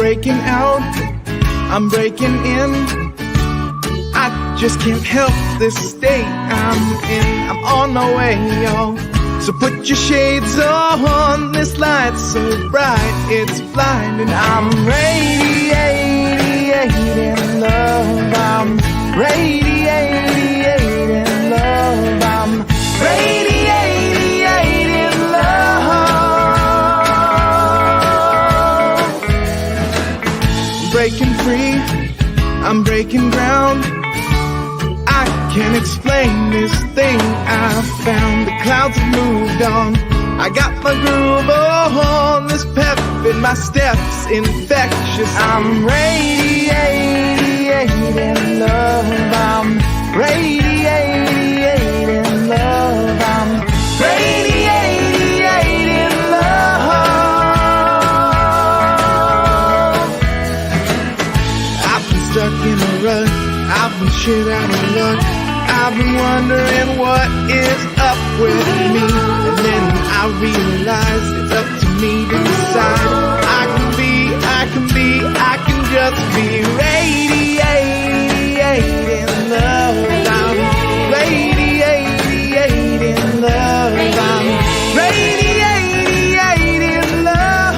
breaking out, I'm breaking in. I just can't help this state I'm in. I'm on my way, y'all. So put your shades on, this light's so bright, it's blinding. I'm radiating love, I'm radiating love, I'm radiating love. Breaking free, I'm breaking ground. I can't explain this thing I found. The clouds have moved on. I got my groove on. This pep in my steps infectious. I'm radiating love. I'm radiating love. I'm radiating love. I've been stuck in a rut. I've been shit out of luck. I've been wondering what is up with me. And then I realized it's up to me to decide. I can just be radiating love. I'm radiating love. I'm radiating love. I'm radiating love.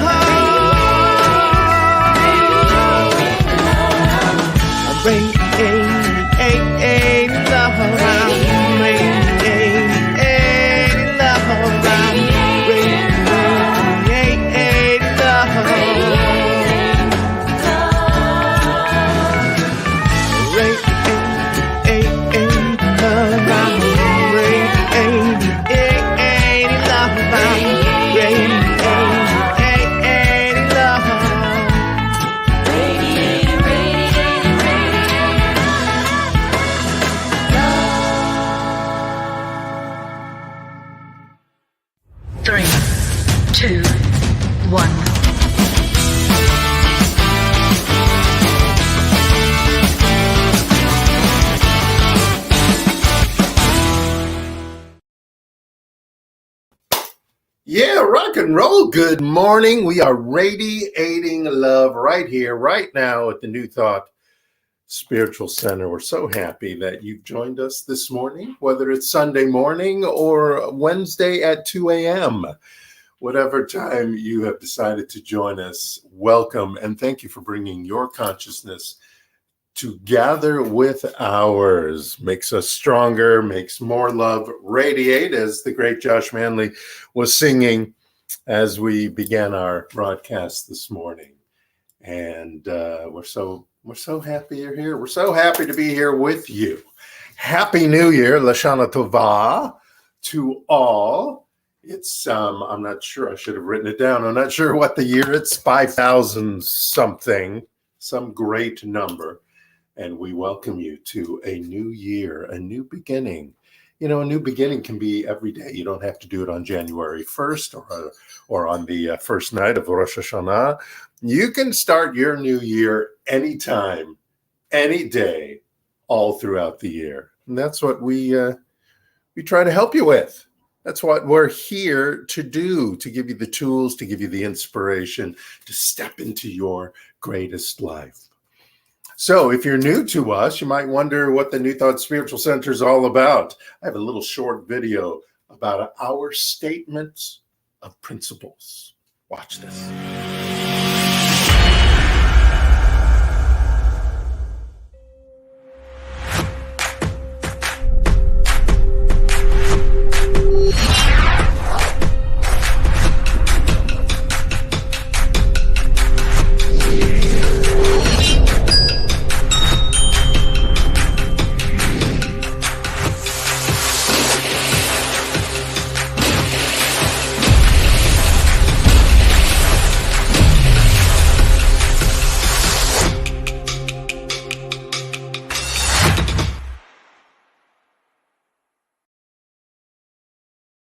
Yeah, rock and roll. Good morning. We are radiating love right here, right now at the New Thought Spiritual Center. We're so happy that you've joined us this morning, whether it's Sunday morning or Wednesday at 2 a.m. Whatever time you have decided to join us, welcome. And thank you for bringing your consciousness to gather with ours. Makes us stronger, makes more love radiate, as the great Josh Manley was singing as we began our broadcast this morning. And we're so happy you're here. We're so happy to be here with you. Happy New Year, Lashana Tova, to all. It's I'm not sure, I should have written it down. I'm not sure what the year, it's 5,000 something, some great number. And we welcome you to a new year, a new beginning. You know, a new beginning can be every day. You don't have to do it on January 1st or on the first night of Rosh Hashanah. You can start your new year anytime, any day, all throughout the year. And that's what we try to help you with. That's what we're here to do, to give you the tools, to give you the inspiration, to step into your greatest life. So if you're new to us, you might wonder what the New Thought Spiritual Center is all about. I have a little short video about our statements of principles. Watch this.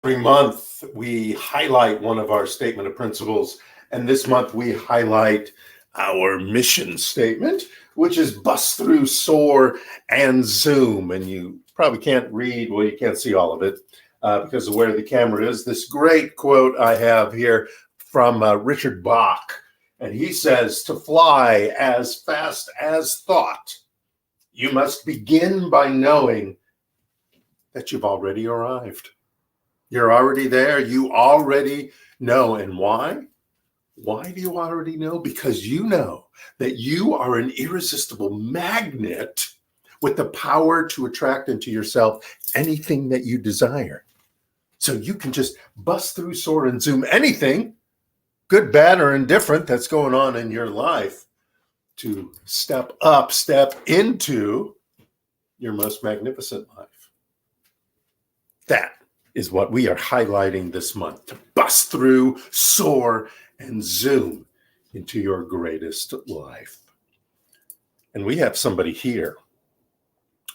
Every month, we highlight one of our statement of principles, and this month we highlight our mission statement, which is bust through, soar, and zoom. And you probably can't read, well, you can't see all of it because of where the camera is. This great quote I have here from Richard Bach, And he says to fly as fast as thought, you must begin by knowing that you've already arrived. You're already there. You already know. And why? Why do you already know? Because you know that you are an irresistible magnet with the power to attract into yourself anything that you desire. So you can just bust through, soar, and zoom anything, good, bad, or indifferent, that's going on in your life to step up, step into your most magnificent life. That is what we are highlighting this month, to bust through, soar, and zoom into your greatest life. And we have somebody here.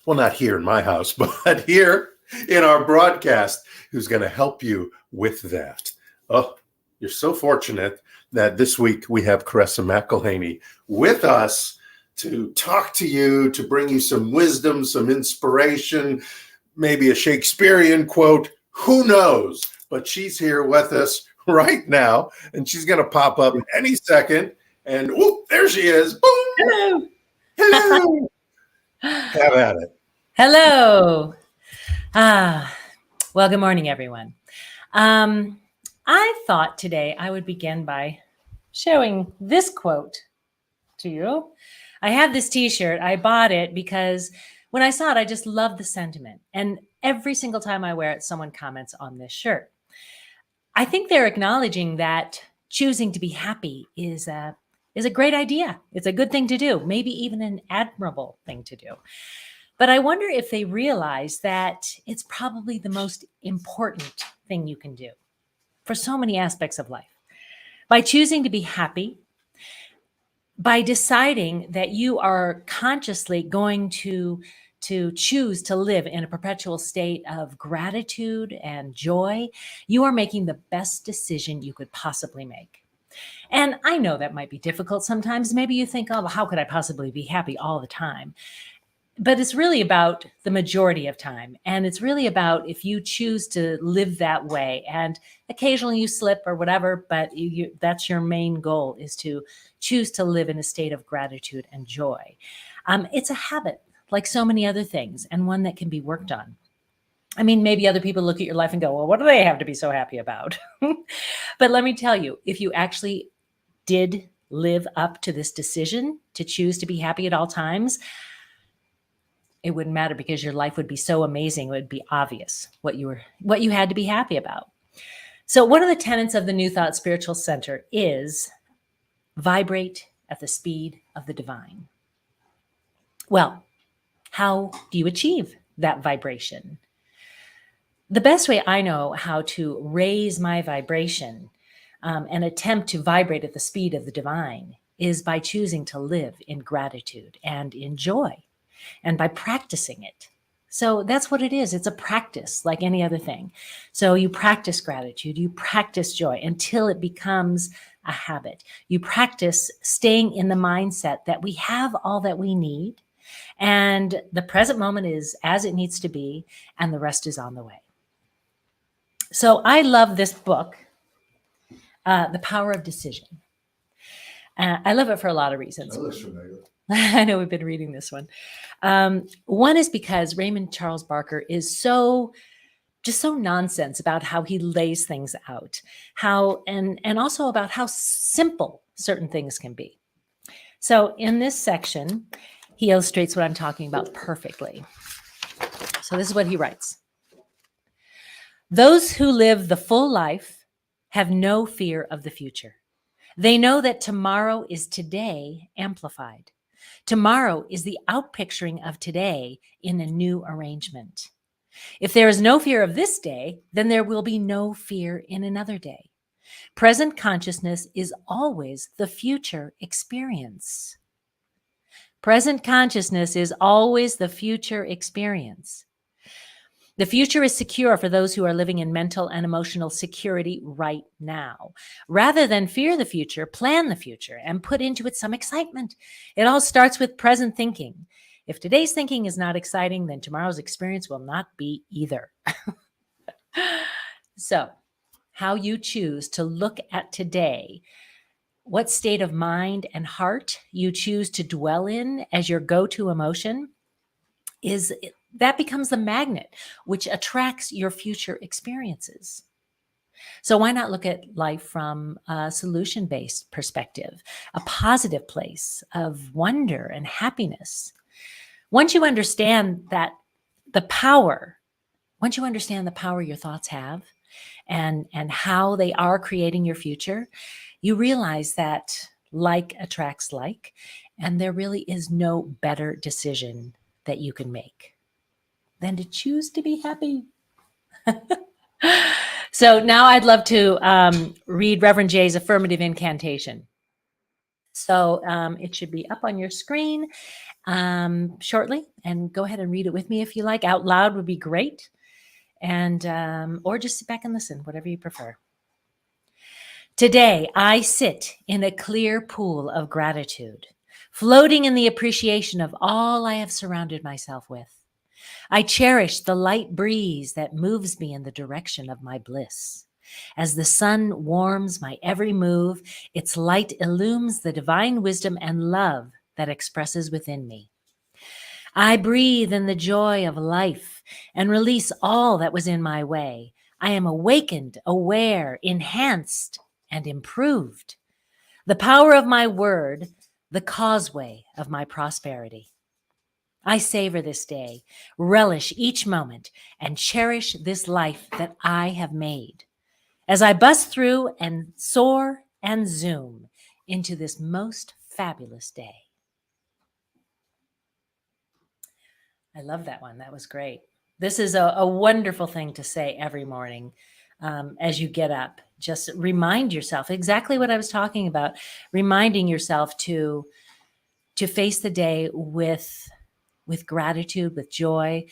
Well, not here in my house, but here in our broadcast who's going to help you with that. Oh, you're so fortunate that this week we have Caressa McElhaney with us to talk to you, to bring you some wisdom, some inspiration, maybe a Shakespearean quote, who knows? But she's here with us right now, and she's going to pop up any second. And whoop, there she is. Boom. Hello. Hello. Have at it. Hello. Well, good morning, everyone. I thought today I would begin by showing this quote to you. I have this t-shirt. I bought it because when I saw it, I just loved the sentiment. And every single time I wear it, someone comments on this shirt. I think they're acknowledging that choosing to be happy is a great idea. It's a good thing to do, maybe even an admirable thing to do. But I wonder if they realize that it's probably the most important thing you can do for so many aspects of life. By choosing to be happy, by deciding that you are consciously going to choose to live in a perpetual state of gratitude and joy, you are making the best decision you could possibly make. And I know that might be difficult sometimes. Maybe you think, oh, well, how could I possibly be happy all the time? But it's really about the majority of time. And it's really about if you choose to live that way, and occasionally you slip or whatever, but that's your main goal, is to choose to live in a state of gratitude and joy. It's a habit, like so many other things, and one that can be worked on. I mean, maybe other people look at your life and go, well, what do they have to be so happy about? But let me tell you, if you actually did live up to this decision to choose to be happy at all times, it wouldn't matter, because your life would be so amazing. It would be obvious what you had to be happy about. So one of the tenets of the New Thought Spiritual Center is vibrate at the speed of the divine. Well, how do you achieve that vibration? The best way I know how to raise my vibration and attempt to vibrate at the speed of the divine is by choosing to live in gratitude and in joy, and by practicing it. So that's what it is. It's a practice like any other thing. So you practice gratitude, you practice joy until it becomes a habit. You practice staying in the mindset that we have all that we need, and the present moment is as it needs to be, and the rest is on the way. So I love this book, The Power of Decision. I love it for a lot of reasons. I know we've been reading this one. One is because Raymond Charles Barker is just so nonsense about how he lays things out, and also about how simple certain things can be. So in this section, he illustrates what I'm talking about perfectly. So this is what he writes. Those who live the full life have no fear of the future. They know that tomorrow is today amplified. Tomorrow is the outpicturing of today in a new arrangement. If there is no fear of this day, then there will be no fear in another day. Present consciousness is always the future experience. Present consciousness is always the future experience. The future is secure for those who are living in mental and emotional security right now. Rather than fear the future, plan the future and put into it some excitement. It all starts with present thinking. If today's thinking is not exciting, then tomorrow's experience will not be either. So, how you choose to look at today what state of mind and heart you choose to dwell in as your go-to emotion, that becomes the magnet which attracts your future experiences. So why not look at life from a solution-based perspective, a positive place of wonder and happiness? Once you understand the power your thoughts have and how they are creating your future, you realize that like attracts like, and there really is no better decision that you can make than to choose to be happy. So now I'd love to read Reverend J's Affirmative Incantation. So it should be up on your screen shortly, and go ahead and read it with me if you like. Out loud would be great, and or just sit back and listen, whatever you prefer. Today, I sit in a clear pool of gratitude, floating in the appreciation of all I have surrounded myself with. I cherish the light breeze that moves me in the direction of my bliss. As the sun warms my every move, its light illumes the divine wisdom and love that expresses within me. I breathe in the joy of life and release all that was in my way. I am awakened, aware, enhanced, and improved. The power of my word, the causeway of my prosperity. I savor this day, relish each moment, and cherish this life that I have made as I bust through and soar and zoom into this most fabulous day. I love that one. That was great. This is a wonderful thing to say every morning as you get up. Just remind yourself exactly what I was talking about, reminding yourself to face the day with gratitude, with joy,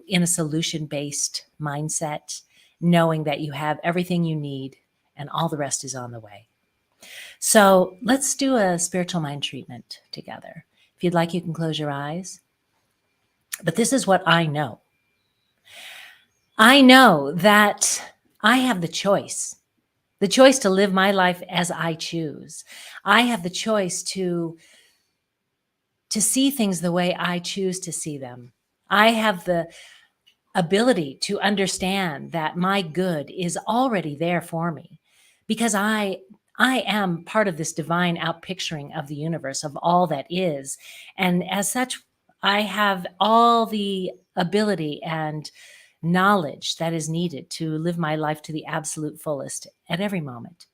in a solution-based mindset, knowing that you have everything you need and all the rest is on the way. So let's do a spiritual mind treatment together. If you'd like, you can close your eyes. But this is what I know. I know that I have the choice to live my life as I choose. I have the choice to see things the way I choose to see them. I have the ability to understand that my good is already there for me because I am part of this divine outpicturing of the universe, of all that is. And as such, I have all the ability and knowledge that is needed to live my life to the absolute fullest at every moment.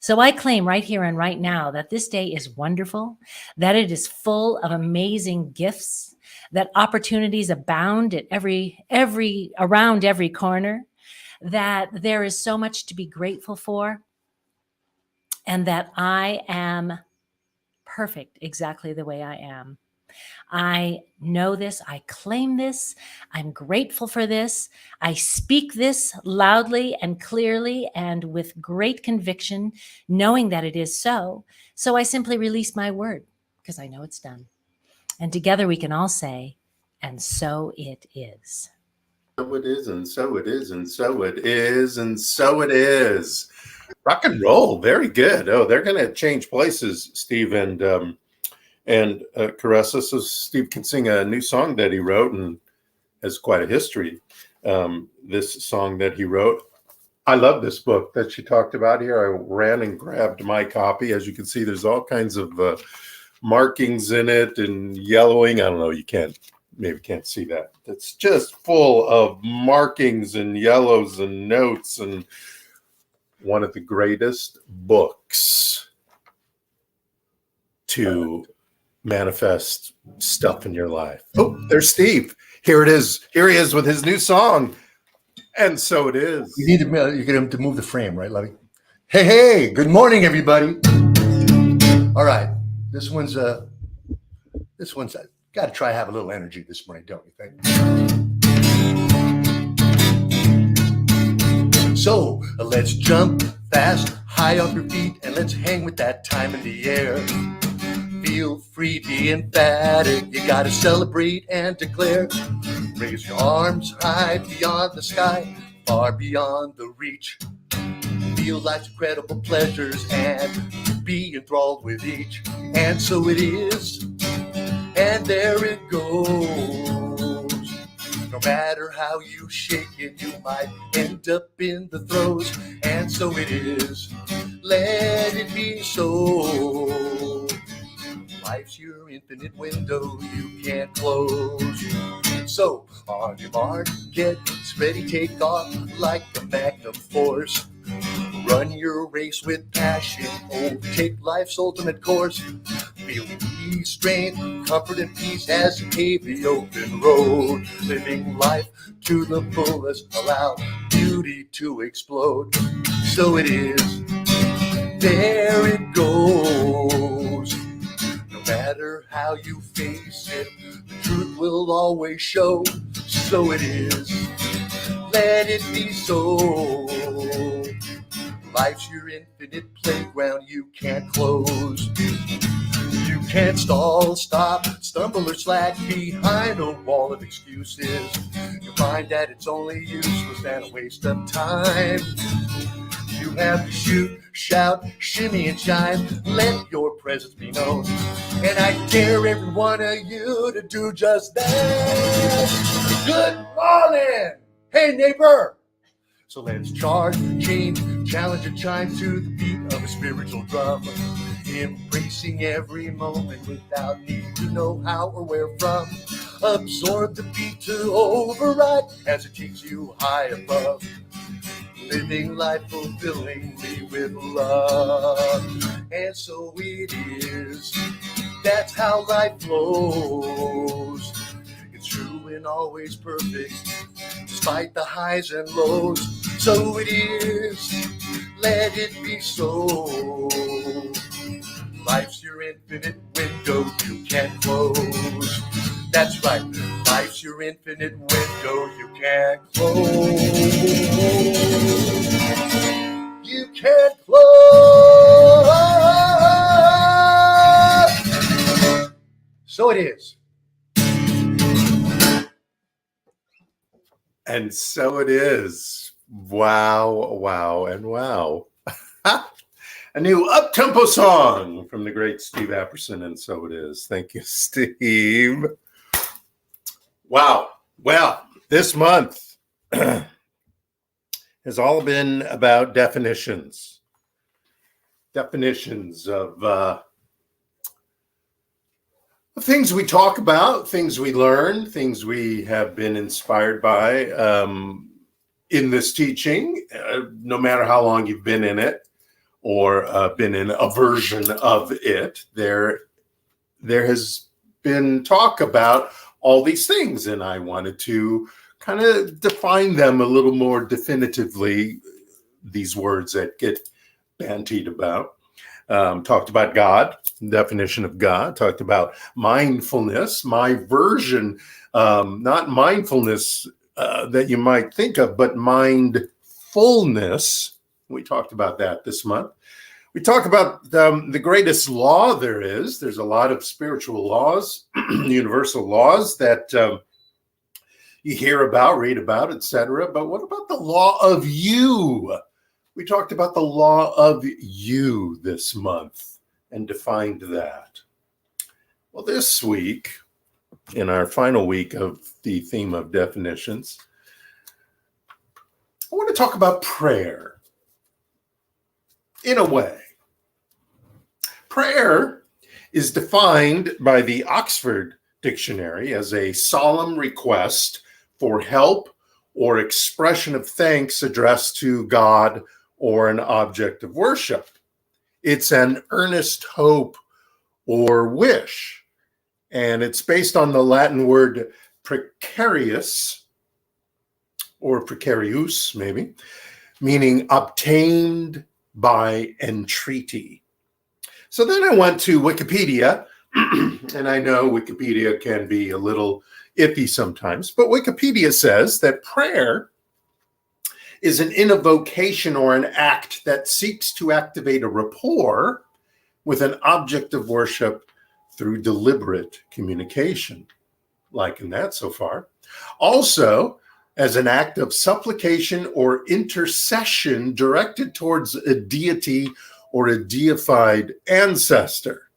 So I claim right here and right now that this day is wonderful, that it is full of amazing gifts, that opportunities abound at around every corner, that there is so much to be grateful for, and that I am perfect exactly the way I am. I know this. I claim this. I'm grateful for this. I speak this loudly and clearly and with great conviction, knowing that it is so. So I simply release my word because I know it's done. And together we can all say, and so it is. So it is, and so it is, and so it is, and so it is. Rock and roll. Very good. Oh, they're going to change places, Steve and Caressa. So Steve can sing a new song that he wrote and has quite a history. This song that he wrote. I love this book that she talked about here. I ran and grabbed my copy. As you can see, there's all kinds of markings in it and yellowing. I don't know. You maybe can't see that. It's just full of markings and yellows and notes, and one of the greatest books to manifest stuff in your life. Oh, there's Steve. Here it is. Here he is with his new song. And so it is. You need to get him to move the frame, right, Lovey? Hey, good morning, everybody. All right. This one's got to try to have a little energy this morning, don't you think? So let's jump fast, high off your feet, and let's hang with that time in the air. Feel free, be emphatic. You gotta celebrate and declare. Raise your arms high beyond the sky, far beyond the reach. Feel life's incredible pleasures and be enthralled with each. And so it is, and there it goes. No matter how you shake it, you might end up in the throes. And so it is, let it be so. Life's your infinite window you can't close. So on your mark, get ready, take off like a magnum force. Run your race with passion, overtake life's ultimate course. Feel ease, strength, comfort, and peace as you pave the open road. Living life to the fullest, allow beauty to explode. So it is, there it goes. No matter how you face it, the truth will always show. So it is, let it be so. Life's your infinite playground you can't close. You can't stall, stop, stumble, or slack behind a wall of excuses. You'll find that it's only useless and a waste of time. You have to shoot, shout, shimmy, and shine. Let your presence be known. And I dare every one of you to do just that. Good morning! Hey, neighbor! So let's charge, change, challenge, and chime to the beat of a spiritual drum. Embracing every moment without need to know how or where from. Absorb the beat to override as it takes you high above. Living life fulfillingly with love. And so it is, that's how life flows. It's true and always perfect, despite the highs and lows. So it is, let it be so. Life's your infinite window you can't close. That's right, life's your infinite window you can't close. You can't close. So it is. And so it is. Wow, wow, and wow. A new up-tempo song from the great Steve Apperson, and so it is. Thank you, Steve. Wow. Well, this month has all been about definitions. Definitions of things we talk about, things we learn, things we have been inspired by in this teaching, no matter how long you've been in it or been in a version of it. There has been talk about all these things, and I wanted to kind of define them a little more definitively, these words that get bantied about. Talked about God, definition of God, talked about mindfulness, my version, not mindfulness that you might think of, but mindfulness. We talked about that this month. We talk about the greatest law there is. There's a lot of spiritual laws, universal laws that you hear about, read about, etc. But what about the law of you? We talked about the law of you this month and defined that. Well, this week, in our final week of the theme of definitions, I want to talk about prayer. In a way, prayer is defined by the Oxford Dictionary as a solemn request for help or expression of thanks addressed to God or an object of worship. It's an earnest hope or wish, and it's based on the Latin word precarious, or precarius maybe, meaning obtained by entreaty. So then I went to Wikipedia, and I know Wikipedia can be a little iffy sometimes, but Wikipedia says that prayer is an invocation or an act that seeks to activate a rapport with an object of worship through deliberate communication. Liking that so far. Also, as an act of supplication or intercession directed towards a deity or a deified ancestor.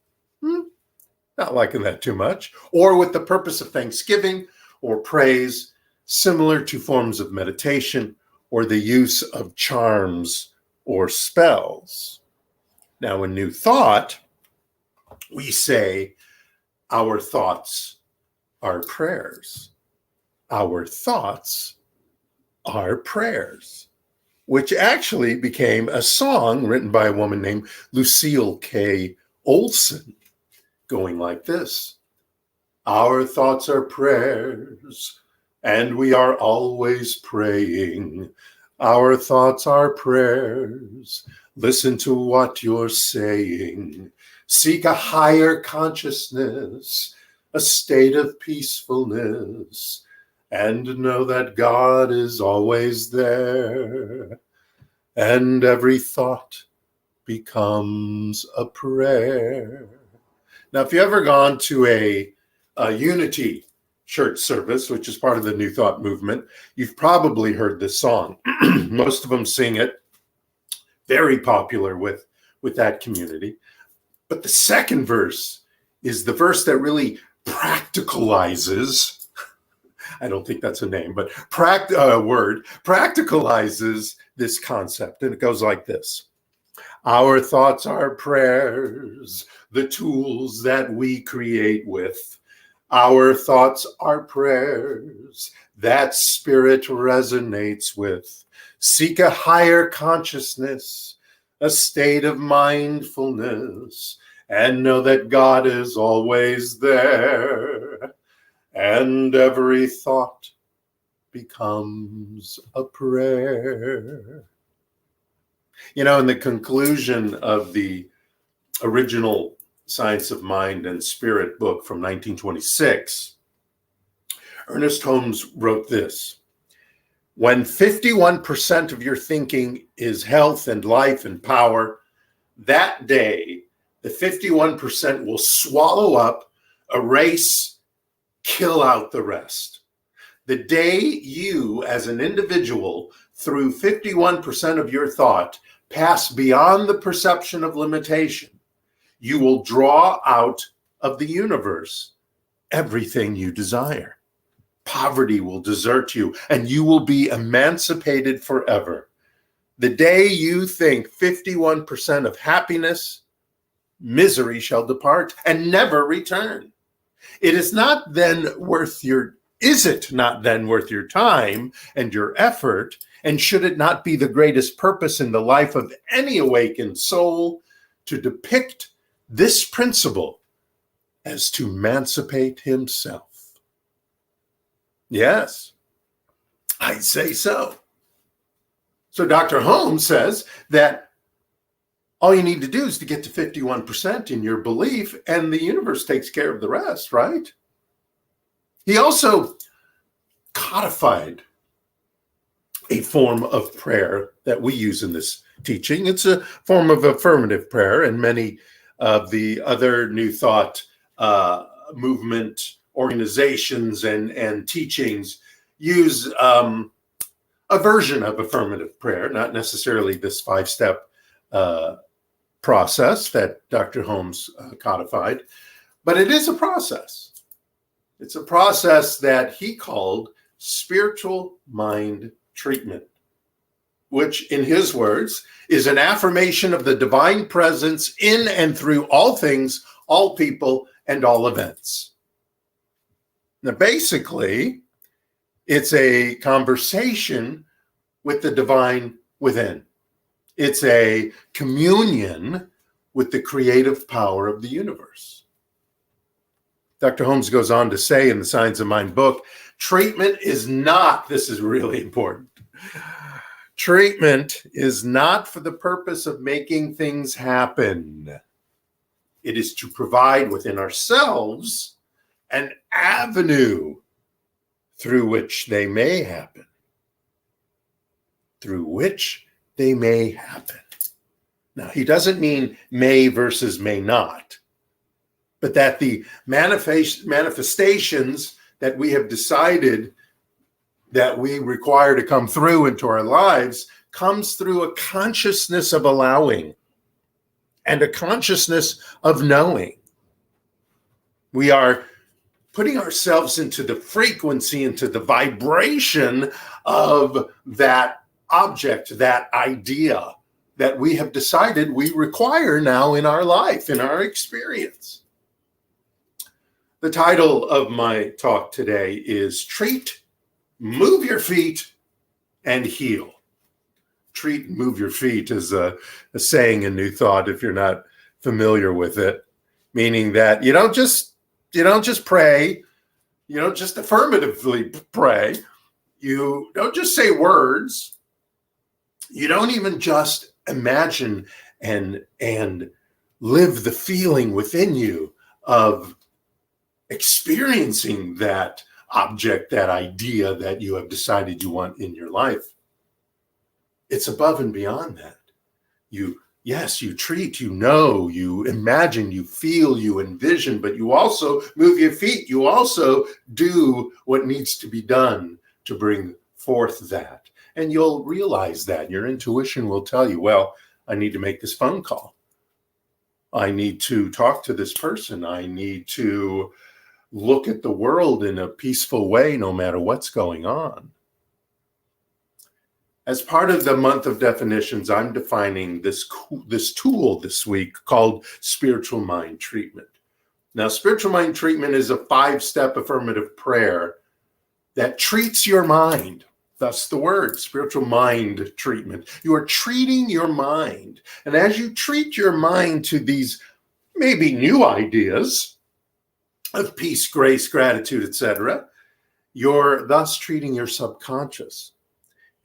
Not liking that too much. Or with the purpose of thanksgiving or praise, similar to forms of meditation or the use of charms or spells. Now, in New Thought, we say our thoughts are prayers. Our thoughts are prayers, which actually became a song written by a woman named Lucille K. Olson, going like this. Our thoughts are prayers, and we are always praying. Our thoughts are prayers. Listen to what you're saying. Seek a higher consciousness, a state of peacefulness, and know that God is always there. And every thought becomes a prayer. Now, if you've ever gone to a Unity church service, which is part of the New Thought movement, you've probably heard this song. Most of them sing it. Very popular with that community. But the second verse is the verse that really practicalizes, I don't think that's a name, but practicalizes this concept. And it goes like this. Our thoughts are prayers, the tools that we create with. Our thoughts are prayers that spirit resonates with. Seek a higher consciousness, a state of mindfulness, and know that God is always there. And every thought becomes a prayer. You know, in the conclusion of the original Science of Mind and Spirit book from 1926, Ernest Holmes wrote this. When 51% of your thinking is health and life and power, that day, the 51% will swallow up, erase, kill out the rest. The day you, as an individual, through 51% of your thought, pass beyond the perception of limitation, you will draw out of the universe everything you desire. Poverty will desert you, and you will be emancipated forever. The day you think 51% of happiness, misery shall depart and never return. Is it not then worth your time and your effort? And should it not be the greatest purpose in the life of any awakened soul to depict this principle as to emancipate himself? Yes, I'd say so. So Dr. Holmes says that all you need to do is to get to 51% in your belief, and the universe takes care of the rest, right? He also codified a form of prayer that we use in this teaching. It's a form of affirmative prayer, and many of the other New Thought movement organizations and teachings use a version of affirmative prayer, not necessarily this 5-step process that Dr. Holmes codified, but it is a process. It's a process that he called spiritual mind treatment, which in his words is an affirmation of the divine presence in and through all things, all people, and all events. Now, basically, it's a conversation with the divine within. It's a communion with the creative power of the universe. Dr. Holmes goes on to say in the Science of Mind book, treatment is not, this is really important, treatment is not for the purpose of making things happen. It is to provide within ourselves an avenue through which they may happen. Through which they may happen. Now, he doesn't mean may versus may not, but that the manifestations that we have decided that we require to come through into our lives comes through a consciousness of allowing. and a consciousness of knowing. We are putting ourselves into the frequency, into the vibration of that object, that idea that we have decided we require now in our life, in our experience. The title of my talk today is Treat, Move Your Feet, and Heal. Treat and move your feet is a saying in New Thought, if you're not familiar with it, meaning that you don't just pray, you don't just affirmatively pray, you don't just say words, you don't even just imagine and live the feeling within you of experiencing that object, that idea that you have decided you want in your life. It's above and beyond that. You treat, you know, you imagine, you feel, you envision, but you also move your feet. You also do what needs to be done to bring forth that. And you'll realize that. Your intuition will tell you, well, I need to make this phone call. I need to talk to this person. I need to look at the world in a peaceful way, no matter what's going on. As part of the month of definitions, I'm defining this tool this week called spiritual mind treatment. Now, spiritual mind treatment is a 5-step affirmative prayer that treats your mind. Thus the word, spiritual mind treatment. You are treating your mind. And as you treat your mind to these maybe new ideas of peace, grace, gratitude, etc., you're thus treating your subconscious.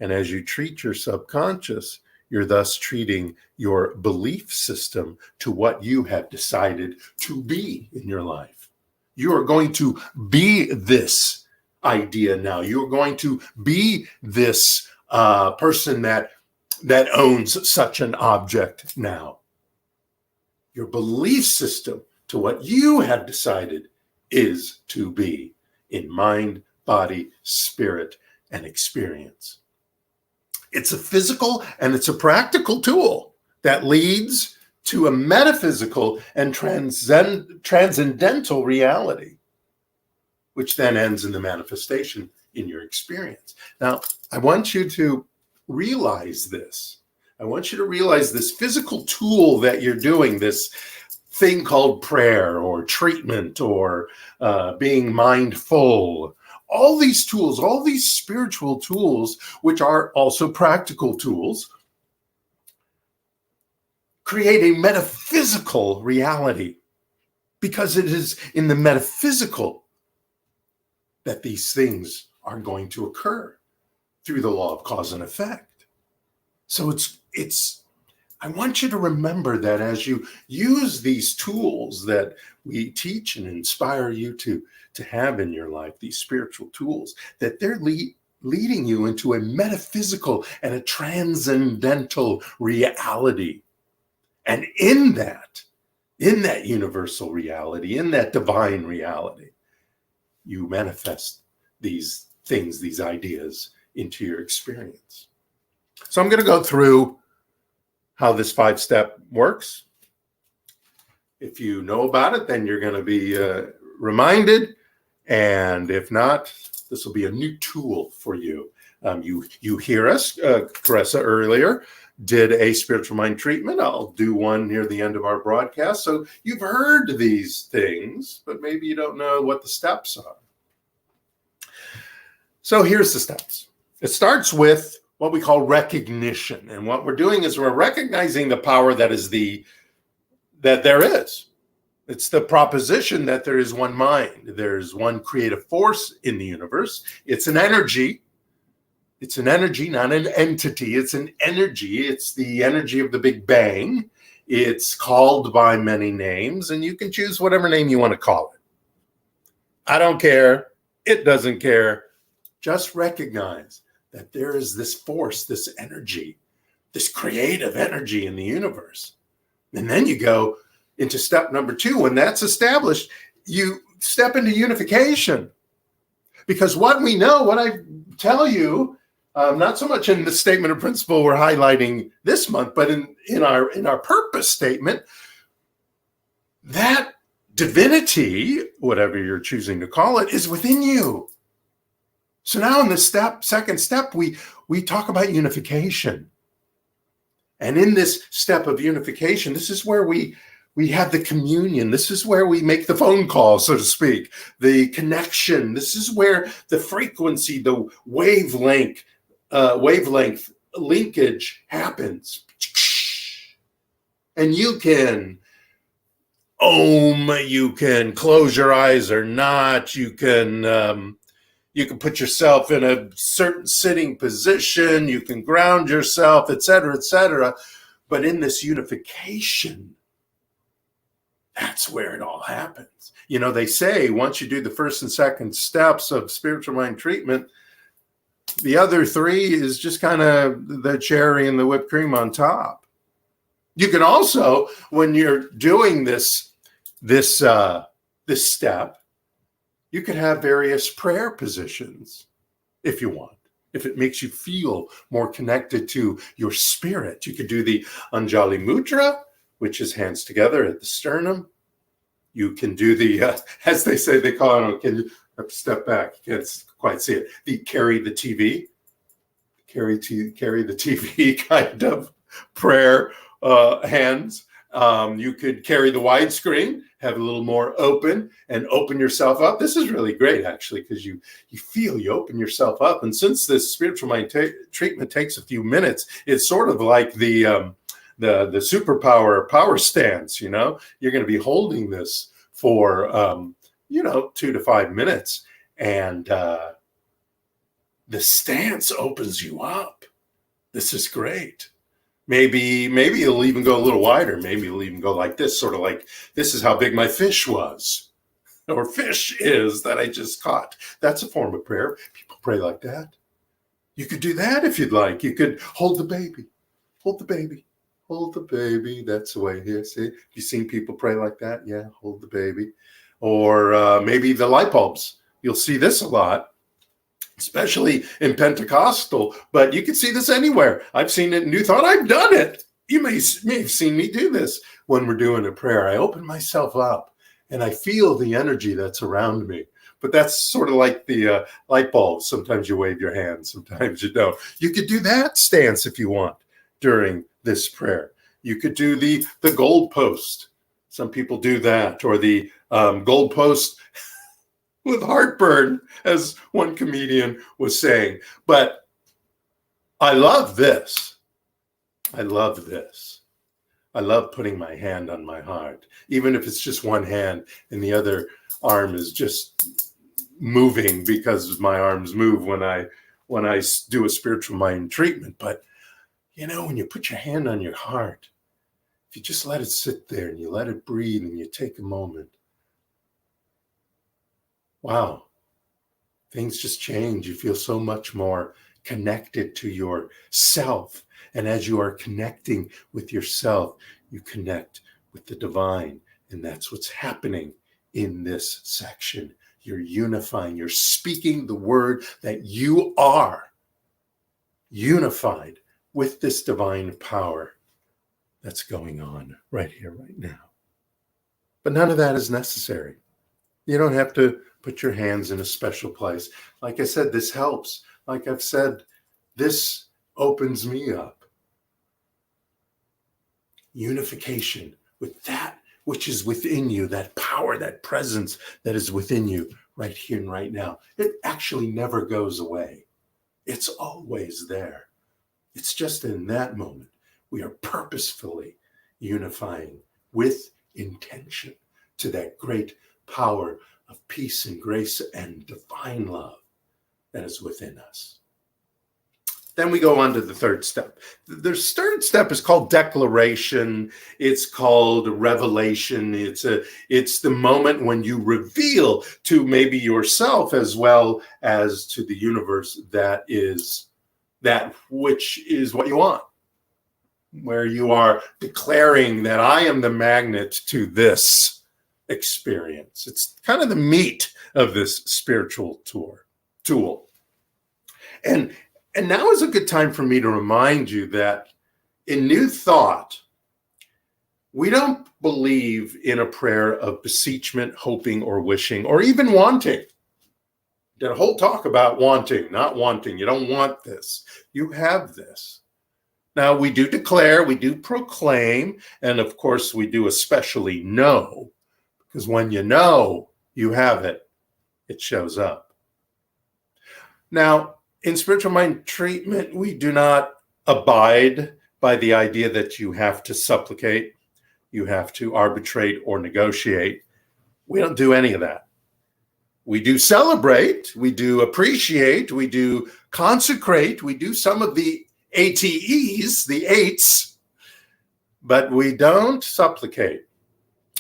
And as you treat your subconscious, you're thus treating your belief system to what you have decided to be in your life. You are going to be this idea now. You're going to be this person that owns such an object now. Your belief system to what you have decided is to be in mind, body, spirit, and experience. It's a physical and it's a practical tool that leads to a metaphysical and transcendental reality, which then ends in the manifestation in your experience. Now, I want you to realize this. I want you to realize this physical tool that you're doing, this thing called prayer or treatment or being mindful. All these tools, all these spiritual tools, which are also practical tools, create a metaphysical reality, because it is in the metaphysical that these things are going to occur through the law of cause and effect. So I want you to remember that as you use these tools that we teach and inspire you to have in your life, these spiritual tools, that they're leading you into a metaphysical and a transcendental reality. And in that universal reality, in that divine reality, you manifest these things, these ideas into your experience. So I'm going to go through how this 5-step works. If you know about it, then you're going to be reminded. And if not, this will be a new tool for you. You hear us, Caressa earlier did a spiritual mind treatment. I'll do one near the end of our broadcast. So you've heard these things, but maybe you don't know what the steps are. So here's the steps. It starts with what we call recognition. And what we're doing is we're recognizing the power that there is. It's the proposition that there is one mind. There's one creative force in the universe. It's an energy. It's an energy, not an entity. It's an energy. It's the energy of the Big Bang. It's called by many names, and you can choose whatever name you want to call it. I don't care. It doesn't care. Just recognize that there is this force, this energy, this creative energy in the universe. And then you go into step number 2. When that's established, you step into unification. Because what we know, what I tell you, Not so much in the statement of principle we're highlighting this month, but in our purpose statement, that divinity, whatever you're choosing to call it, is within you. So now in the second step, we talk about unification. And in this step of unification, this is where we have the communion. This is where we make the phone call, so to speak, the connection. This is where the frequency, the wavelength linkage happens. And you can you can close your eyes or not. You can put yourself in a certain sitting position. You can ground yourself, etc., etc. But in this unification, that's where it all happens. You know, they say once you do the first and second steps of spiritual mind treatment, the other three is just kind of the cherry and the whipped cream on top. You can also, when you're doing this step, you could have various prayer positions if you want. If it makes you feel more connected to your spirit, you could do the Anjali Mudra, which is hands together at the sternum. You can do the, as they say, they call it, can you have to step back? You can't quite see it. The carry the TV kind of prayer hands. You could carry the widescreen, have a little more open, and open yourself up. This is really great, actually, because you open yourself up. And since this spiritual mind treatment takes a few minutes, it's sort of like the superpower power stance. You know, you're going to be holding this for 2 to 5 minutes, and the stance opens you up. This is great. Maybe it'll even go a little wider. Maybe it'll even go like this, sort of like, this is how big my fish was, or fish is that I just caught. That's a form of prayer. People pray like that. You could do that if you'd like. You could hold the baby. Hold the baby. Hold the baby. That's the way here. See, you seen people pray like that? Yeah, hold the baby. Or maybe the light bulbs. You'll see this a lot, especially in Pentecostal, but you can see this anywhere. I've seen it in New Thought. I've done it. You may have seen me do this when we're doing a prayer. I open myself up and I feel the energy that's around me. But that's sort of like the light bulbs. Sometimes you wave your hand, sometimes you don't. You could do that stance if you want during this prayer. You could do the gold post. Some people do that, or the gold post with heartburn, as one comedian was saying. But I love this. I love this. I love putting my hand on my heart, even if it's just one hand and the other arm is just moving because my arms move when I do a spiritual mind treatment. But you know, when you put your hand on your heart, if you just let it sit there and you let it breathe and you take a moment, wow, things just change. You feel so much more connected to yourself. And as you are connecting with yourself, you connect with the divine. And that's what's happening in this section. You're unifying. You're speaking the word that you are unified with this divine power that's going on right here, right now. But none of that is necessary. You don't have to put your hands in a special place. Like I said, this helps. Like I've said, this opens me up. Unification with that which is within you, that power, that presence that is within you right here and right now. It actually never goes away. It's always there. It's just in that moment we are purposefully unifying with intention to that great power of peace and grace and divine love that is within us. Then we go on to the third step. The third step is called declaration. It's called revelation. It's the moment when you reveal to maybe yourself as well as to the universe that which is what you want, where you are declaring that I am the magnet to this experience. It's kind of the meat of this spiritual tool. And And now is a good time for me to remind you that in New Thought, we don't believe in a prayer of beseechment, hoping, or wishing, or even wanting. Did a whole talk about wanting, not wanting. You don't want this. You have this. Now, we do declare, we do proclaim, and of course, we do especially know, because when you know you have it, it shows up. Now, in spiritual mind treatment, we do not abide by the idea that you have to supplicate, you have to arbitrate or negotiate. We don't do any of that. We do celebrate, we do appreciate, we do consecrate, we do some of the ATEs, the eights, but we don't supplicate.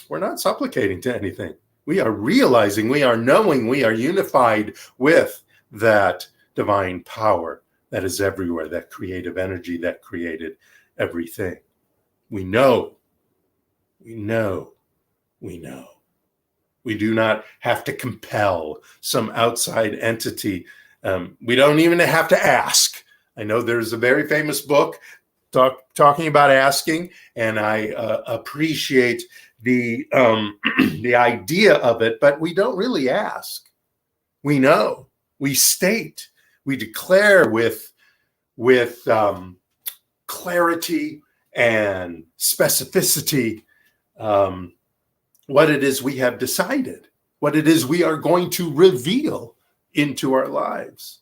We're not supplicating to anything. We are realizing, we are knowing, we are unified with that divine power that is everywhere, that creative energy that created everything. We know, we know, we know. We do not have to compel some outside entity. We don't even have to ask. I know there's a very famous book talking about asking, and I appreciate the the idea of it, but we don't really ask. We know, we state, we declare with clarity and specificity what it is we have decided, what it is we are going to reveal into our lives.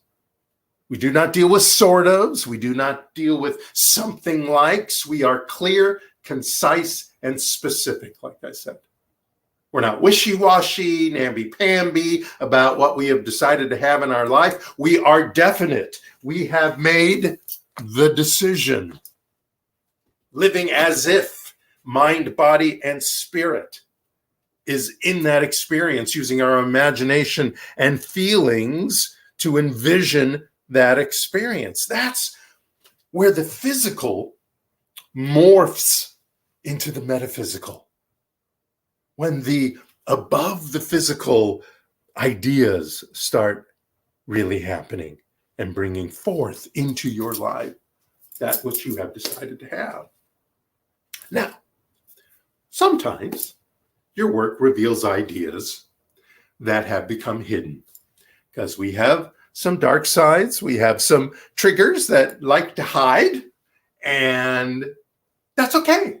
We do not deal with sort ofs. We do not deal with something likes. We are clear, concise, and specific, like I said. We're not wishy-washy, namby-pamby about what we have decided to have in our life. We are definite. We have made the decision, living as if mind, body, and spirit is in that experience, using our imagination and feelings to envision that experience. That's where the physical morphs into the metaphysical. When the above the physical ideas start really happening and bringing forth into your life that which you have decided to have. Now, sometimes your work reveals ideas that have become hidden because we have some dark sides, we have some triggers that like to hide, and that's okay.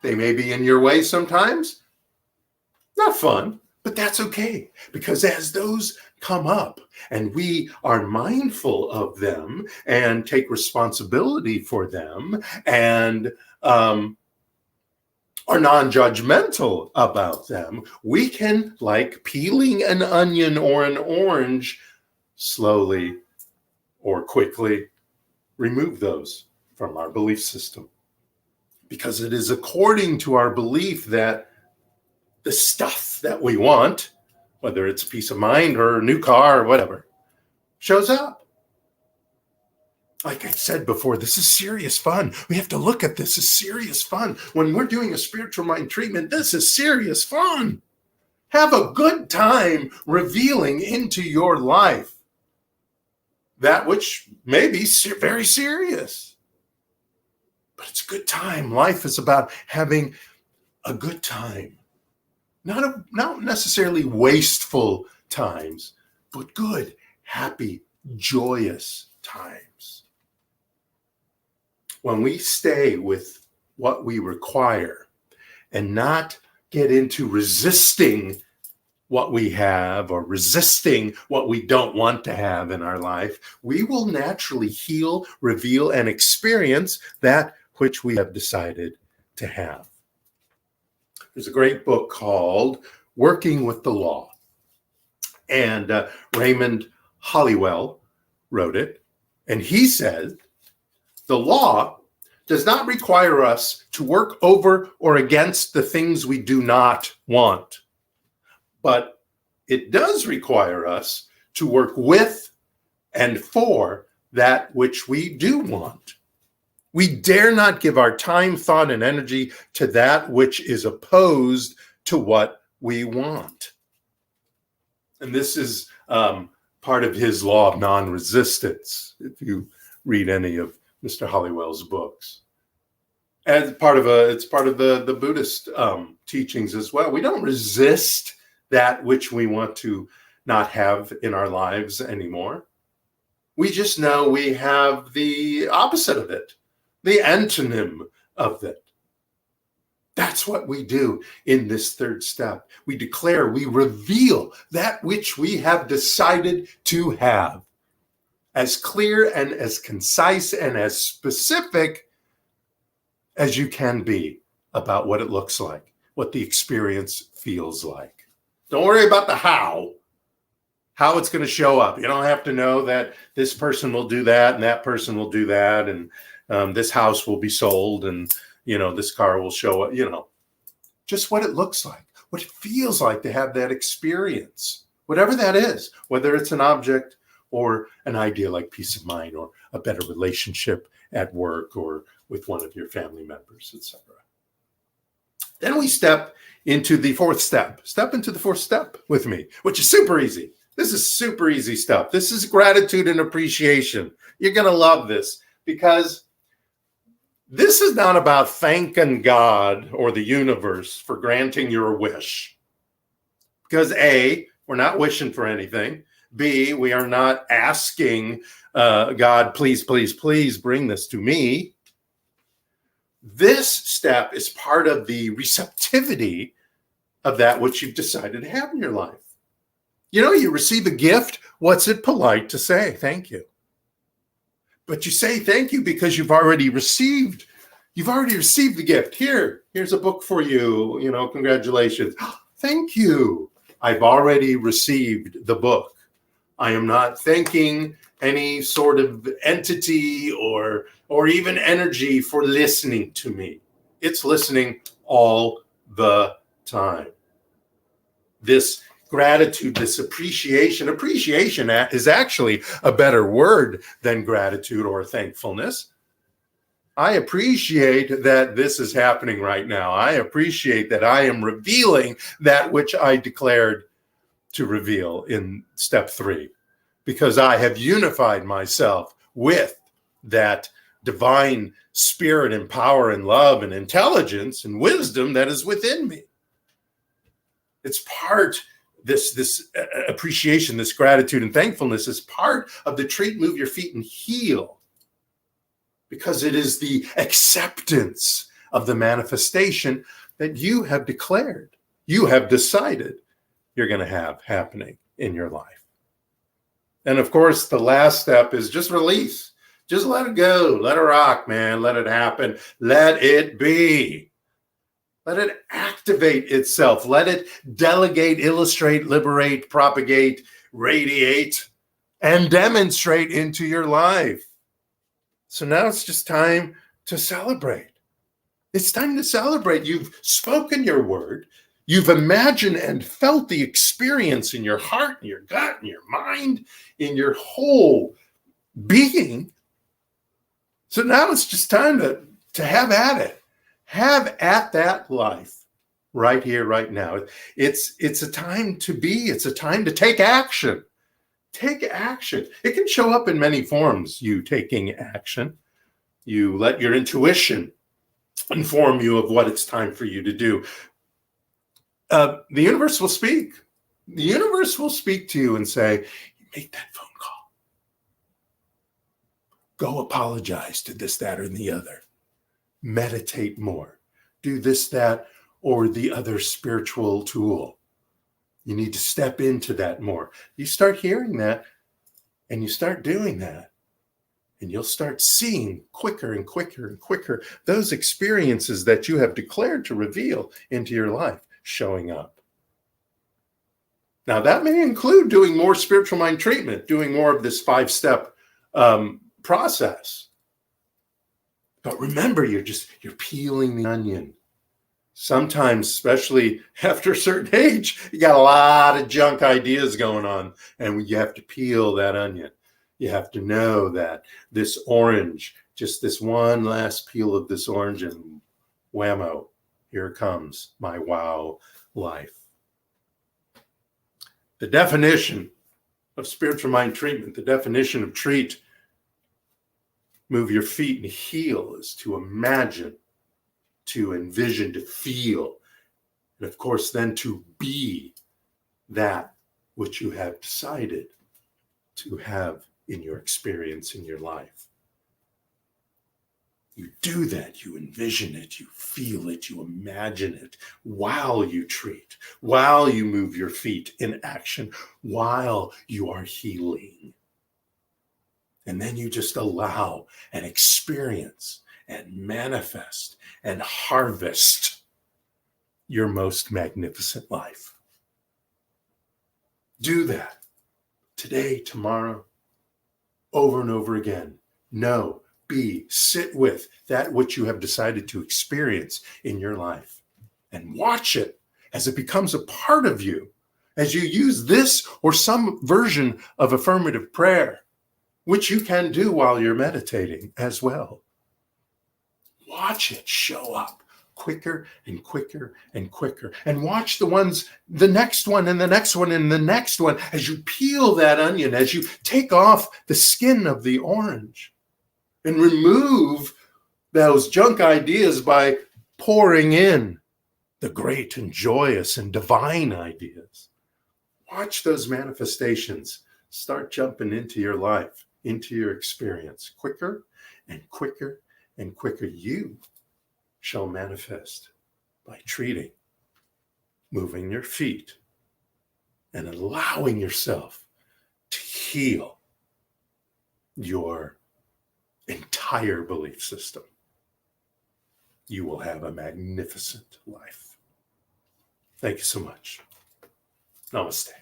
They may be in your way sometimes. Not fun, but that's okay. Because as those come up and we are mindful of them and take responsibility for them and are non-judgmental about them, we can, like peeling an onion or an orange, slowly or quickly remove those from our belief system. Because it is according to our belief that the stuff that we want, whether it's peace of mind or a new car or whatever, shows up. Like I said before, this is serious fun. We have to look at this as serious fun. When we're doing a spiritual mind treatment, this is serious fun. Have a good time revealing into your life that which may be very serious. But it's a good time. Life is about having a good time. Not necessarily wasteful times, but good, happy, joyous times. When we stay with what we require and not get into resisting what we have or resisting what we don't want to have in our life, we will naturally heal, reveal, and experience that which we have decided to have. There's a great book called Working with the Law, and Raymond Hollywell wrote it, and he said, the law does not require us to work over or against the things we do not want, but it does require us to work with and for that which we do want. We dare not give our time, thought, and energy to that which is opposed to what we want. And this is part of his law of non-resistance, if you read any of Mr. Halliwell's books. As it's part of the Buddhist teachings as well. We don't resist that which we want to not have in our lives anymore. We just know we have the opposite of it, the antonym of it. That's what we do in this third step. We declare, we reveal that which we have decided to have, as clear and as concise and as specific as you can be about what it looks like, what the experience feels like. Don't worry about the how it's going to show up. You don't have to know that this person will do that and that person will do that, and this house will be sold, and this car will show up. Just what it looks like, what it feels like to have that experience, whatever that is, whether it's an object or an idea like peace of mind or a better relationship at work or with one of your family members, etc. Then we step into the fourth step. Step into the fourth step with me, which is super easy. This is super easy stuff. This is gratitude and appreciation. You're going to love this, because this is not about thanking God or the universe for granting your wish. Because A, we're not wishing for anything. B, we are not asking God, please, please, please bring this to me. This step is part of the receptivity of that which you've decided to have in your life. You receive a gift. What's it polite to say? Thank you. But you say thank you because you've already received the gift. Here's a book for you. Congratulations. Thank you. I've already received the book. I am not thanking any sort of entity or even energy for listening to me. It's listening all the time. This gratitude, this appreciation is actually a better word than gratitude or thankfulness. I appreciate that this is happening right now. I appreciate that I am revealing that which I declared to reveal in step 3, because I have unified myself with that divine spirit and power and love and intelligence and wisdom that is within me. It's part, this appreciation, this gratitude and thankfulness is part of the treat, move your feet and heal, because it is the acceptance of the manifestation that you have declared, you have decided you're going to have happening in your life. And of course, the last step is just release. Just let it go. Let it rock, man. Let it happen. Let it be. Let it activate itself. Let it delegate, illustrate, liberate, propagate, radiate, and demonstrate into your life. So now it's just time to celebrate. It's time to celebrate. You've spoken your word. You've imagined and felt the experience in your heart, in your gut, in your mind, in your whole being. So now it's just time to have at it. Have at that life right here, right now. It's a time to be. It's a time to take action. Take action. It can show up in many forms, you taking action. You let your intuition inform you of what it's time for you to do. The universe will speak. The universe will speak to you and say, make that phone call. Go apologize to this, that, or the other. Meditate more. Do this, that, or the other spiritual tool. You need to step into that more. You start hearing that and you start doing that. And you'll start seeing quicker and quicker and quicker those experiences that you have declared to reveal into your life showing up. Now, that may include doing more spiritual mind treatment, doing more of this 5-step process. But remember, you're peeling the onion. Sometimes, especially after a certain age, you got a lot of junk ideas going on, and you have to peel that onion. You have to know that this orange, just this one last peel of this orange, and whammo, here comes my wow life. The definition of spiritual mind treatment. The definition of treat, move your feet and heal, is to imagine, to envision, to feel, and of course then to be that which you have decided to have in your experience in your life. You do that, you envision it, you feel it, you imagine it while you treat, while you move your feet in action, while you are healing. And then you just allow and experience and manifest and harvest your most magnificent life. Do that today, tomorrow, over and over again. Know, be, sit with that which you have decided to experience in your life, and watch it as it becomes a part of you, as you use this or some version of affirmative prayer, which you can do while you're meditating as well. Watch it show up quicker and quicker and quicker. And watch the next one and the next one and the next one, as you peel that onion, as you take off the skin of the orange and remove those junk ideas by pouring in the great and joyous and divine ideas. Watch those manifestations start jumping into your life, into your experience, quicker and quicker and quicker. You shall manifest by treating, moving your feet, and allowing yourself to heal your entire belief system. You will have a magnificent life. Thank you so much. Namaste.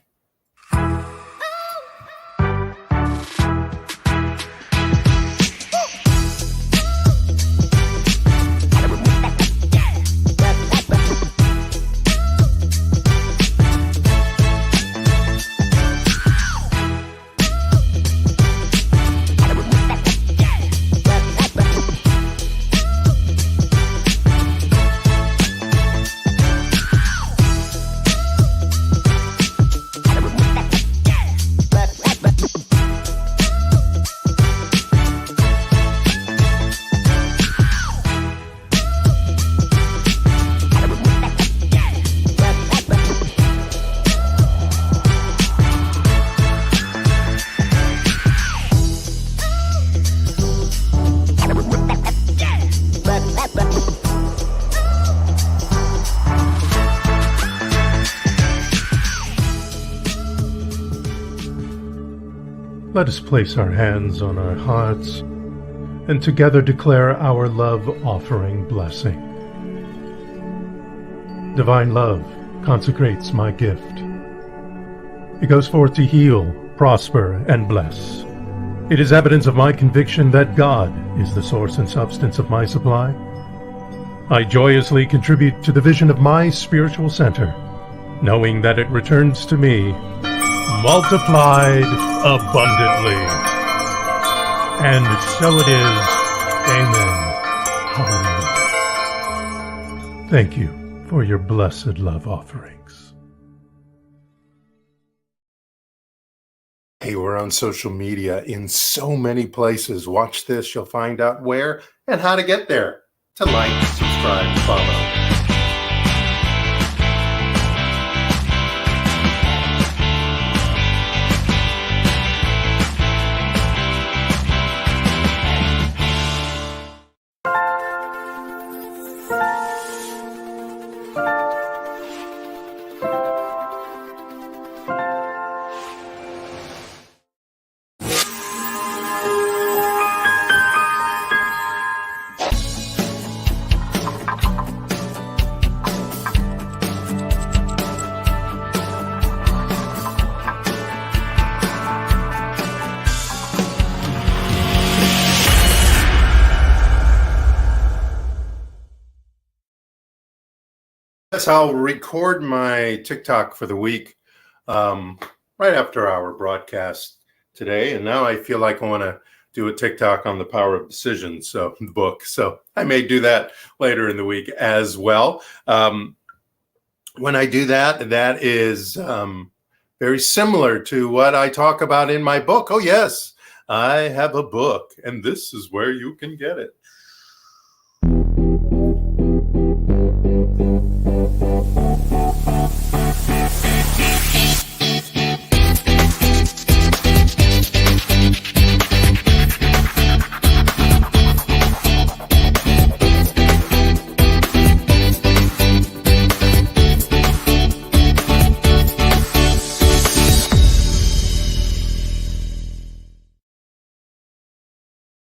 Let us place our hands on our hearts and together declare our love offering blessing. Divine love consecrates my gift. It goes forth to heal, prosper, and bless. It is evidence of my conviction that God is the source and substance of my supply. I joyously contribute to the vision of my spiritual center, knowing that it returns to me multiplied abundantly. And so it is. Amen. Hallelujah. Thank you for your blessed love offerings. Hey, we're on social media in so many places. Watch this. You'll find out where and how to get there. To like, subscribe, follow. I'll record my TikTok for the week right after our broadcast today. And now I feel like I want to do a TikTok on the power of decision, so the book. So I may do that later in the week as well. When I do that, that is very similar to what I talk about in my book. Oh, yes, I have a book, and this is where you can get it.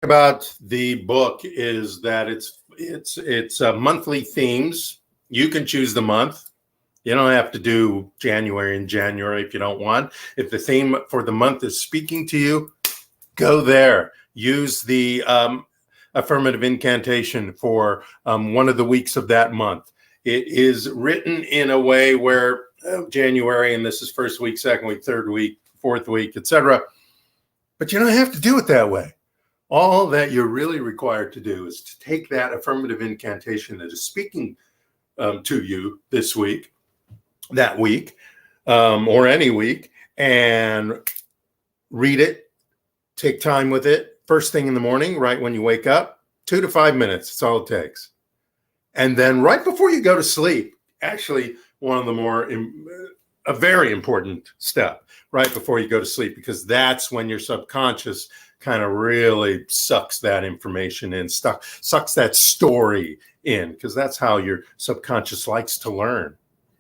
About the book is that it's monthly themes. You can choose the month. You don't have to do January and January if you don't want. If the theme for the month is speaking to you, go there. Use the affirmative incantation for one of the weeks of that month. It is written in a way where January, and this is first week, second week, third week, fourth week, etc. But you don't have to do it that way. All that you're really required to do is to take that affirmative incantation that is speaking to you this week, that week, or any week, and read it, take time with it, first thing in the morning, right when you wake up, 2 to 5 minutes, that's all it takes. And then right before you go to sleep, actually one of the a very important step, right before you go to sleep, because that's when your subconscious kind of really sucks that information in, sucks that story in, because that's how your subconscious likes to learn,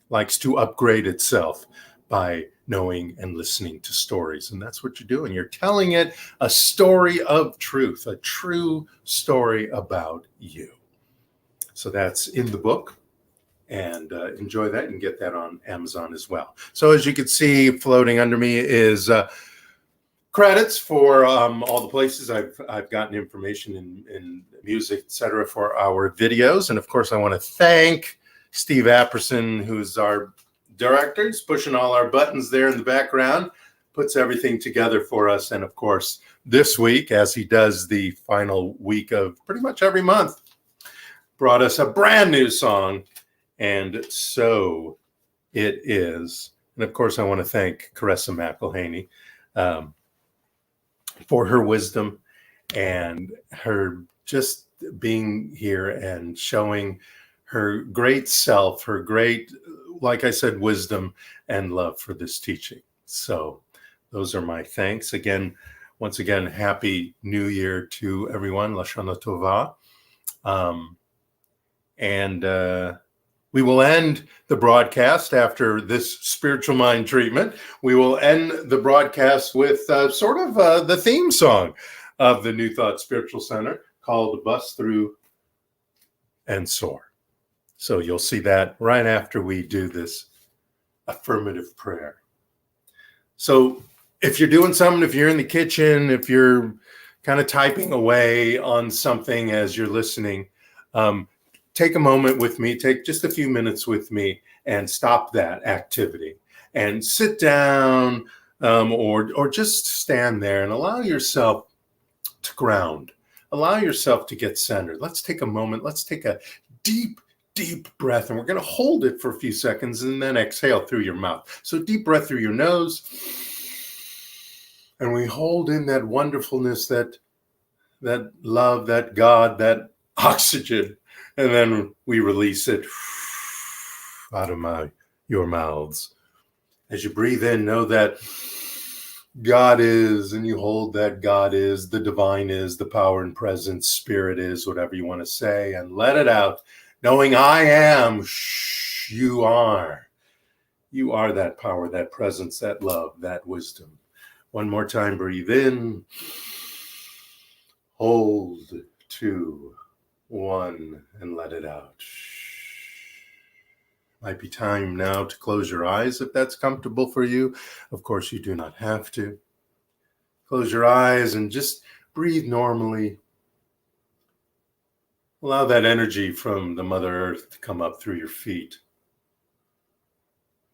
likes to upgrade itself by knowing and listening to stories. And that's what you're doing. You're telling it a story of truth, a true story about you. So that's in the book. And enjoy that and get that on Amazon as well. So as you can see, floating under me is credits for all the places I've gotten information in music, etc., for our videos. And of course, I want to thank Steve Apperson, who's our director. He's pushing all our buttons there in the background, puts everything together for us. And of course, this week, as he does the final week of pretty much every month, brought us a brand new song. And so it is. And of course, I want to thank Caressa McElhaney for her wisdom and her just being here and showing her great self, her great, like I said, wisdom and love for this teaching. So those are my thanks. Once again, Happy New Year to everyone. Lashana Tova. We will end the broadcast after this spiritual mind treatment. We will end the broadcast with the theme song of the New Thought Spiritual Center called Bust Through and Soar. So you'll see that right after we do this affirmative prayer. So if you're doing something, if you're in the kitchen, if you're kind of typing away on something as you're listening, take a moment with me, take just a few minutes with me and stop that activity and sit down or just stand there and allow yourself to ground. Allow yourself to get centered. Let's take a moment. Let's take a deep, deep breath, and we're going to hold it for a few seconds and then exhale through your mouth. So deep breath through your nose, and we hold in that wonderfulness, that love, that God, that oxygen. And then we release it out of your mouths. As you breathe in, know that God is, and you hold that God is, the divine is, the power and presence, spirit is, whatever you want to say, and let it out, knowing I am, you are. You are that power, that presence, that love, that wisdom. One more time, breathe in, hold, 2, 1, and let it out. Might be time now to close your eyes if that's comfortable for you. Of course, you do not have to. Close your eyes and just breathe normally. Allow that energy from the Mother Earth to come up through your feet.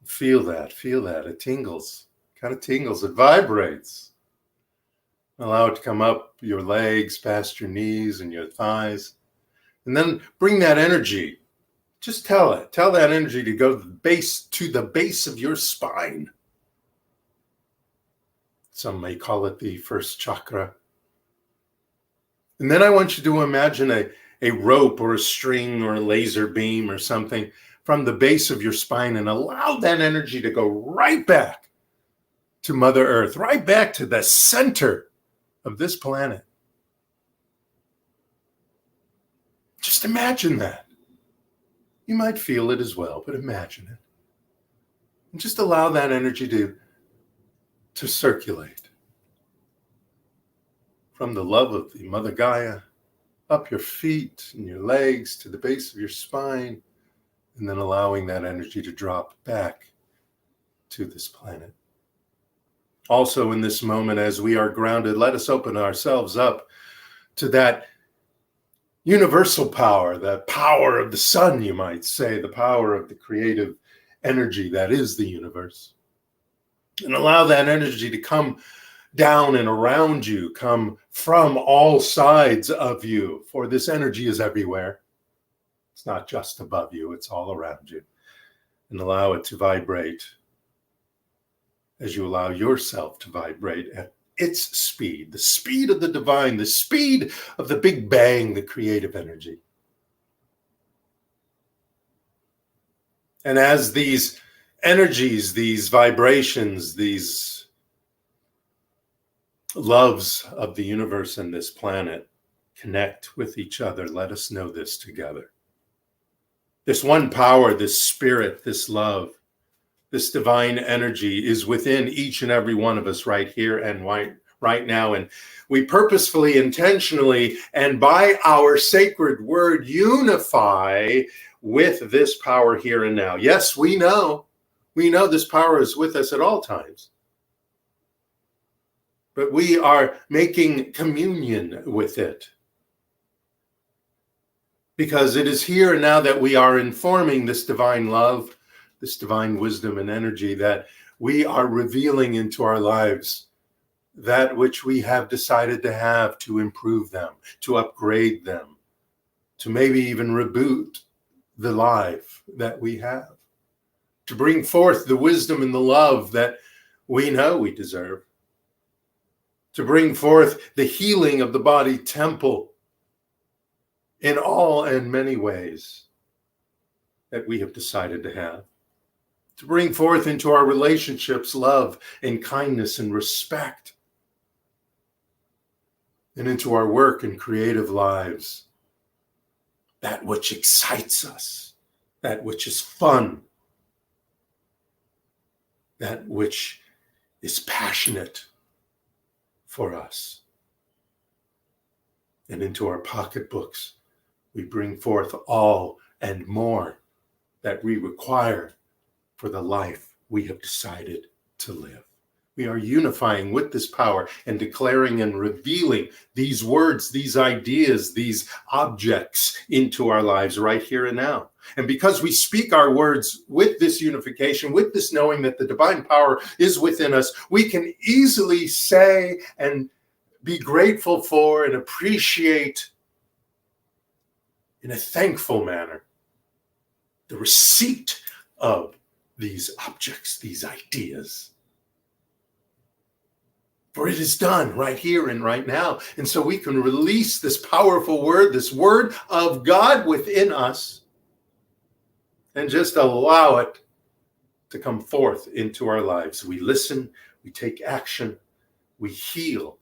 Feel that. It tingles, kind of tingles, it vibrates. Allow it to come up your legs, past your knees and your thighs. And then bring that energy. Just tell that energy to go to the base of your spine. Some may call it the first chakra. And then I want you to imagine a rope or a string or a laser beam or something from the base of your spine, and allow that energy to go right back to Mother Earth, right back to the center of this planet. Just imagine that. You might feel it as well, but imagine it. And just allow that energy to circulate from the love of the Mother Gaia up your feet and your legs to the base of your spine, and then allowing that energy to drop back to this planet. Also in this moment, as we are grounded, let us open ourselves up to that universal power, the power of the sun, you might say, the power of the creative energy that is the universe. And allow that energy to come down and around you, come from all sides of you, for this energy is everywhere. It's not just above you, it's all around you. And allow it to vibrate as you allow yourself to vibrate at its speed, the speed of the divine, the speed of the Big Bang, the creative energy. And as these energies, these vibrations, these loves of the universe and this planet connect with each other, let us know this together. This one power, this spirit, this love, this divine energy is within each and every one of us right here and right now. And we purposefully, intentionally, and by our sacred word, unify with this power here and now. Yes, we know this power is with us at all times. But we are making communion with it. Because it is here and now that we are informing this divine love, this divine wisdom and energy, that we are revealing into our lives that which we have decided to have, to improve them, to upgrade them, to maybe even reboot the life that we have, to bring forth the wisdom and the love that we know we deserve, to bring forth the healing of the body temple in all and many ways that we have decided to have, to bring forth into our relationships love and kindness and respect, and into our work and creative lives that which excites us, that which is fun, that which is passionate for us. And into our pocketbooks, we bring forth all and more that we require for the life we have decided to live. We are unifying with this power and declaring and revealing these words, these ideas, these objects into our lives right here and now. And because we speak our words with this unification, with this knowing that the divine power is within us, we can easily say and be grateful for and appreciate in a thankful manner the receipt of these objects, these ideas. For it is done right here and right now. And so we can release this powerful word, this word of God within us, and just allow it to come forth into our lives. We listen, we take action, we heal,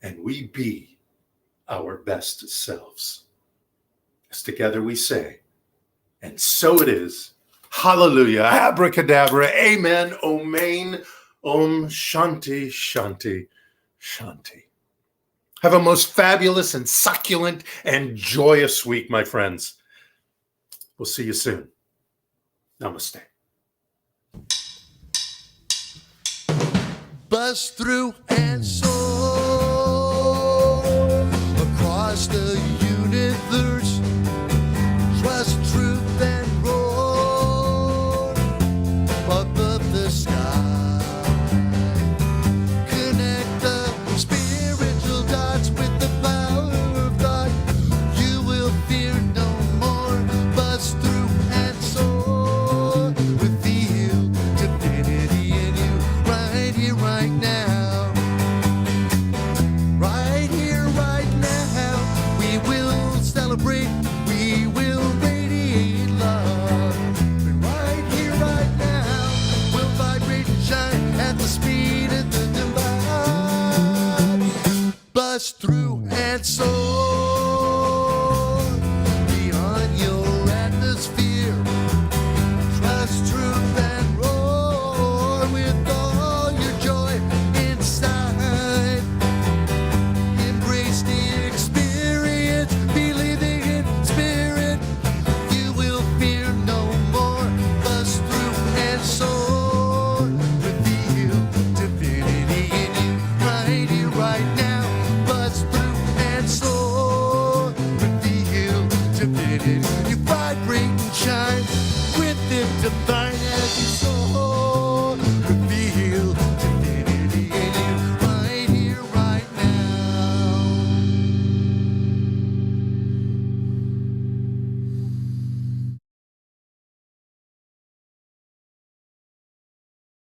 and we be our best selves. As together we say, and so it is. Hallelujah, abracadabra, amen, omain, om, shanti, shanti, shanti. Have a most fabulous and succulent and joyous week, my friends. We'll see you soon. Namaste. Bust through and soar across the universe. Trust, truth, and roar above the sky. Connect the spiritual dots with the power of God. You will fear no more. Bust through and soar. Reveal divinity in you right here, right now. the speed of the divine. Bust through and soar.